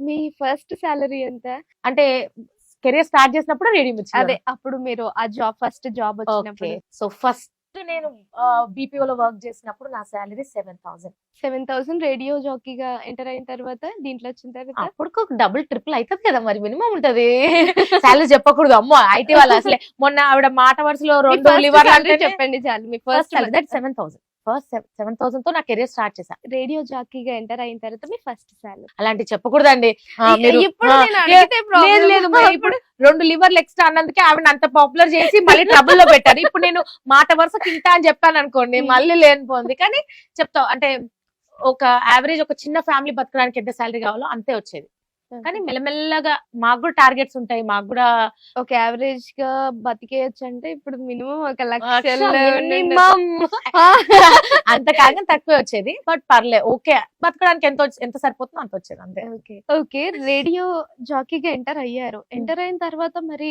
మీ first salary ఎంత? అంటే career start చేసినప్పుడు రేడియో మిర్చి. అదే అప్పుడు మీరు ఆ ఫస్ట్ జాబ్ ఓకే. వచ్చినప్పుడు. సో ఫస్ట్ నేను BPO లో వర్క్ చేసినప్పుడు నా సాలరీ 7,000. 7,000 రేడియో జాకీగా ఎంటర్ అయిన తర్వాత దీంట్లో వచ్చిన తర్వాత అప్పుడు డబుల్ ట్రిపుల్ అవుతుంది కదా, మరి మినిమం ఉంటది. సాలరీ చెప్పకూడదు, అమ్మో IT వాళ్ళు అసలే. మొన్న ఆవిడ మాట వరుసలో మీ 2 first లివర్లు salary అంటే చెప్పండి చాలు. మీ first first salary that 7,000. First 7,000 తో నా కెరియర్ స్టార్ట్ చేశా. రేడియో జాకీగా ఎంటర్ అయిన తర్వాత మీ ఫస్ట్ సాలరీ. అలాంటి చెప్పకూడదండి. మీరు ఇప్పుడు నేను అడిగితే లేదు ప్రాబ్లం. లేదు, ఇప్పుడు 2 లివర్లు ఎక్స్ట్రా అన్నందుకే ఆవిడ అంత పాపులర్ చేసి మళ్ళీ ట్రబుల్ లో పెట్టారు. ఇప్పుడు నేను మాట వరుస ఇంత అని చెప్పాను అనుకోండి, మళ్ళీ లేనిపోయింది. కానీ చెప్తా అంటే ఒక యావరేజ్ ఒక చిన్న ఫ్యామిలీ బతకడానికి ఎంత సాలరీ కావాలో అంతే వచ్చేది. కానీ మెల్లమెల్లగా మాకు కూడా టార్గెట్స్ ఉంటాయి, మాకు కూడా ఒక యావరేజ్ గా బతికేయచ్చు అంటే ఇప్పుడు మినిమం 1,00,000 మినిమం అంత కాగా తక్కువ వచ్చేది. బట్ పర్లే, ఓకే, బతకడానికి ఎంత సరిపోతుందో అంత వచ్చేది అంతే. ఓకే, రేడియో జాకీగా ఎంటర్ అయ్యారు. ఎంటర్ అయిన తర్వాత మరి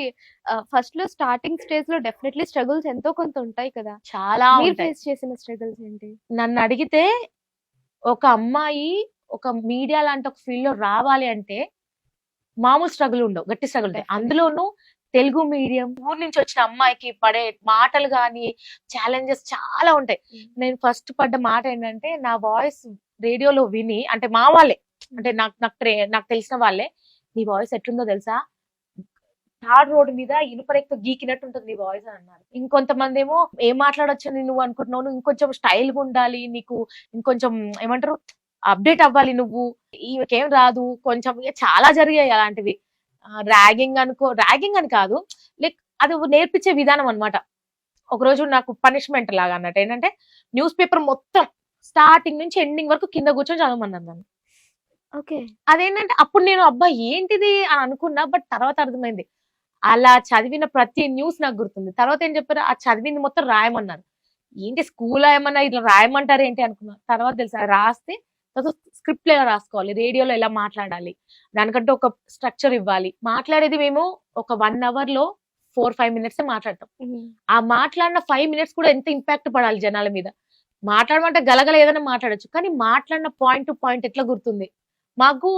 ఫస్ట్ లో స్టార్టింగ్ స్టేజ్ లో డెఫినెట్లీ స్ట్రగుల్స్ ఎంతో కొంత ఉంటాయి కదా, చాలా మీరు ఉంటాయి. ఫేస్ చేసిన స్ట్రగుల్స్ ఏంటి? నన్ను అడిగితే ఒక అమ్మాయి ఒక మీడియా లాంటి ఒక ఫీల్డ్ లో రావాలి అంటే మామూలు స్ట్రగుల్ ఉండవు, గట్టి స్ట్రగుల్ ఉంటాయి. అందులోనూ తెలుగు మీడియం ఊరు నుంచి వచ్చిన అమ్మాయికి పడే మాటలు గాని ఛాలెంజెస్ చాలా ఉంటాయి. నేను ఫస్ట్ పడ్డ మాట ఏంటంటే, నా వాయిస్ రేడియోలో విని, అంటే మా వాళ్ళే, అంటే నాకు తెలిసిన వాళ్ళే, నీ వాయిస్ ఎట్లుందో తెలుసా, థర్డ్ రోడ్ మీద ఇనుపరెక్తో గీకినట్టు ఉంటుంది నీ వాయిస్ అని అన్నారు. ఇంకొంతమంది ఏమో ఏం మాట్లాడొచ్చు నువ్వు అనుకుంటున్నావు, నువ్వు ఇంకొంచెం స్టైల్ గా ఉండాలి, నీకు ఇంకొంచెం ఏమంటారు అప్డేట్ అవ్వాలి, నువ్వు ఈమెకేం రాదు కొంచెం. చాలా జరిగాయి అలాంటివి. ర్యాగింగ్ అని కాదు, లైక్ అది నేర్పించే విధానం అనమాట. ఒక రోజు నాకు పనిష్మెంట్ లాగా అన్నట్టు ఏంటంటే, న్యూస్ పేపర్ మొత్తం స్టార్టింగ్ నుంచి ఎండింగ్ వరకు కింద కూర్చొని చదవమన్నాను నన్ను. ఓకే, అదేంటంటే అప్పుడు నేను అబ్బా ఏంటిది అని అనుకున్నా, బట్ తర్వాత అర్థమైంది అలా చదివిన ప్రతి న్యూస్ నాకు గుర్తుంది. తర్వాత ఏం చెప్పారు, ఆ చదివింది మొత్తం రాయమన్నారు. ఏంటి స్కూల్ ఏమన్నా ఇట్లా రాయమంటారు ఏంటి అనుకున్నా. తర్వాత తెలుసా, రాస్తే స్క్రిప్ట్ ఎలా రాసుకోవాలి, రేడియోలో ఎలా మాట్లాడాలి, దానికంటే ఒక స్ట్రక్చర్ ఇవ్వాలి. మాట్లాడేది మేము ఒక 1 అవర్ లో 4-5 మినిట్స్ మాట్లాడతాం. ఆ మాట్లాడిన 5 మినిట్స్ కూడా ఎంత ఇంపాక్ట్ పడాలి జనాల మీద. మాట్లాడమంటే గలగల ఏదైనా మాట్లాడచ్చు, కానీ మాట్లాడిన పాయింట్ టు పాయింట్ ఎట్లా గుర్తుంది. మాకు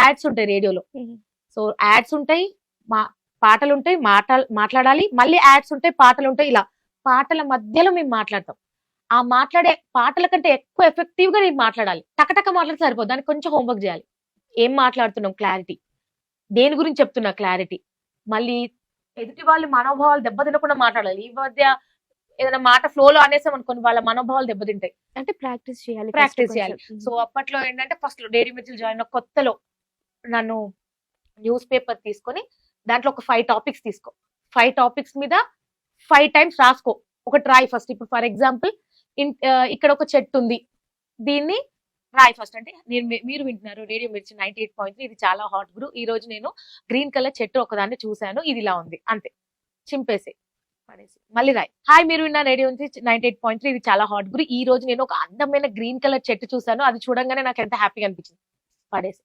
యాడ్స్ ఉంటాయి రేడియోలో, సో యాడ్స్ ఉంటాయి, పాటలు ఉంటాయి, మాట్లాడాలి, మళ్ళీ యాడ్స్ ఉంటాయి, పాటలు ఉంటాయి. ఇలా పాటల మధ్యలో మేము మాట్లాడతాం. ఆ మాట్లాడే పాటల కంటే ఎక్కువ ఎఫెక్టివ్ గా నేను మాట్లాడాలి. టకటక మాట్లాడితే సరిపోదు, దానికి కొంచెం హోంవర్క్ చేయాలి. ఏం మాట్లాడుతున్నాం క్లారిటీ, దేని గురించి చెప్తున్నా క్లారిటీ, మళ్ళీ ఎదుటి వాళ్ళ మనోభావాలు దెబ్బతినకుండా మాట్లాడాలి. ఈ మధ్య ఏదైనా మాట ఫ్లోలో అనేసాం అనుకోని వాళ్ళ మనోభావాలు దెబ్బతింటాయి, అంటే ప్రాక్టీస్ చేయాలి. సో అప్పట్లో ఏంటంటే ఫస్ట్ డైరీ మిర్చిలు జాయిన్ కొత్తలో నన్ను న్యూస్ పేపర్ తీసుకొని దాంట్లో ఒక 5 టాపిక్స్ తీసుకో, 5 టాపిక్స్ మీద 5 టైమ్స్ రాసుకో. ఒక ట్రై ఫస్ట్. ఇప్పుడు ఫర్ ఎగ్జాంపుల్ ఇక్కడ ఒక చెట్టు ఉంది, దీన్ని రాయ్ ఫస్ట్. అంటే మీరు వింటున్నారు రేడియో మిర్చి 98.3, ఇది చాలా హాట్ గురు. ఈ రోజు నేను గ్రీన్ కలర్ చెట్టు ఒకదాన్ని చూశాను, ఇది ఇలా ఉంది, అంతే. చింపేసి పడేసి మళ్ళీ రాయ్. హాయ్, మీరు విన్న రేడియో 98.3, ఇది చాలా హాట్ గురు. ఈ రోజు నేను ఒక అందమైన గ్రీన్ కలర్ చెట్టు చూశాను, అది చూడంగానే నాకు ఎంత హ్యాపీగా అనిపించింది, పడేసి.